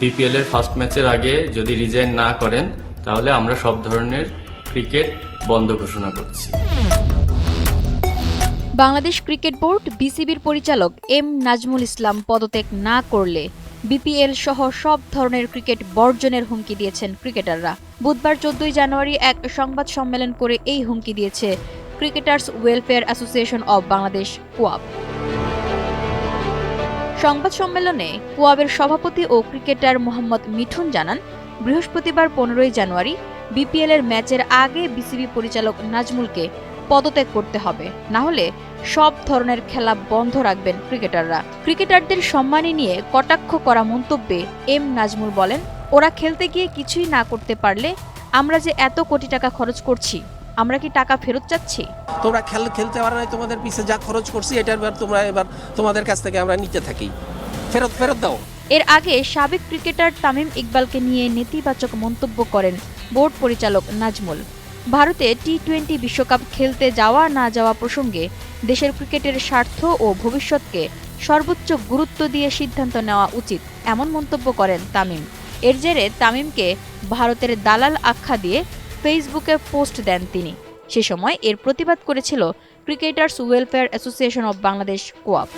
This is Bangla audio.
বিপিএল এর ফার্স্ট ম্যাচের আগে যদি রিজাইন না করেন তাহলে আমরা সব ধরনের ক্রিকেট বন্ধ ঘোষণা করছি। বাংলাদেশ ক্রিকেট বোর্ড বিসিবির পরিচালক এম নাজমুল ইসলাম পদত্যাগ না করলে বিপিএল সহ সব ধরনের ক্রিকেট বর্জনের হুমকি দিয়েছেন ক্রিকেটাররা। বুধবার 14 জানুয়ারি এক সংবাদ সম্মেলন করে এই হুমকি দিয়েছে Cricketers Welfare Association of Bangladesh কোয়াব। সংবাদ সম্মেলনে কোয়াবের সভাপতি ও ক্রিকেটার মোহাম্মদ মিঠুন জানান, বৃহস্পতিবার 15 জানুয়ারি বিপিএল এর ম্যাচের আগে বিসিবি পরিচালক নাজমুলকে পদত্যাগ করতে হবে, না হলে সব ধরনের খেলা বন্ধ রাখবেন ক্রিকেটাররা। ক্রিকেটারদের সম্মানী নিয়ে কটাক্ষ করা মন্তব্যে এম নাজমুল বলেন, ওরা খেলতে গিয়ে কিছুই না করতে পারলে আমরা যে এত কোটি টাকা খরচ করছি, আমরা কি টাকা ফেরত চাচ্ছি? তোমরা খেলতে পারো না, তোমাদের পিছে যা খরচ করছি এটার তোমরা এবার তোমাদের কাছ থেকে আমরা নিতে থাকি, ফেরত দাও। এর আগে সাবেক ক্রিকেটার তামিম ইকবালকে নিয়ে নেতিবাচক মন্তব্য করেন বোর্ড পরিচালক নাজমুল। ভারতে টি-20 বিশ্বকাপ খেলতে যাওয়া না যাওয়া প্রসঙ্গে দেশের ক্রিকেটের স্বার্থ ও ভবিষ্যৎকে সর্বোচ্চ গুরুত্ব দিয়ে সিদ্ধান্ত নেওয়া উচিত, এমন মন্তব্য করেন তামিম। এর জেরে তামিমকে ভারতের দালাল আখ্যা দিয়ে ফেসবুকে পোস্ট দেন তিনি। সে সময় এর প্রতিবাদ করেছিল cricketers Welfare Association of Bangladesh কোয়াব।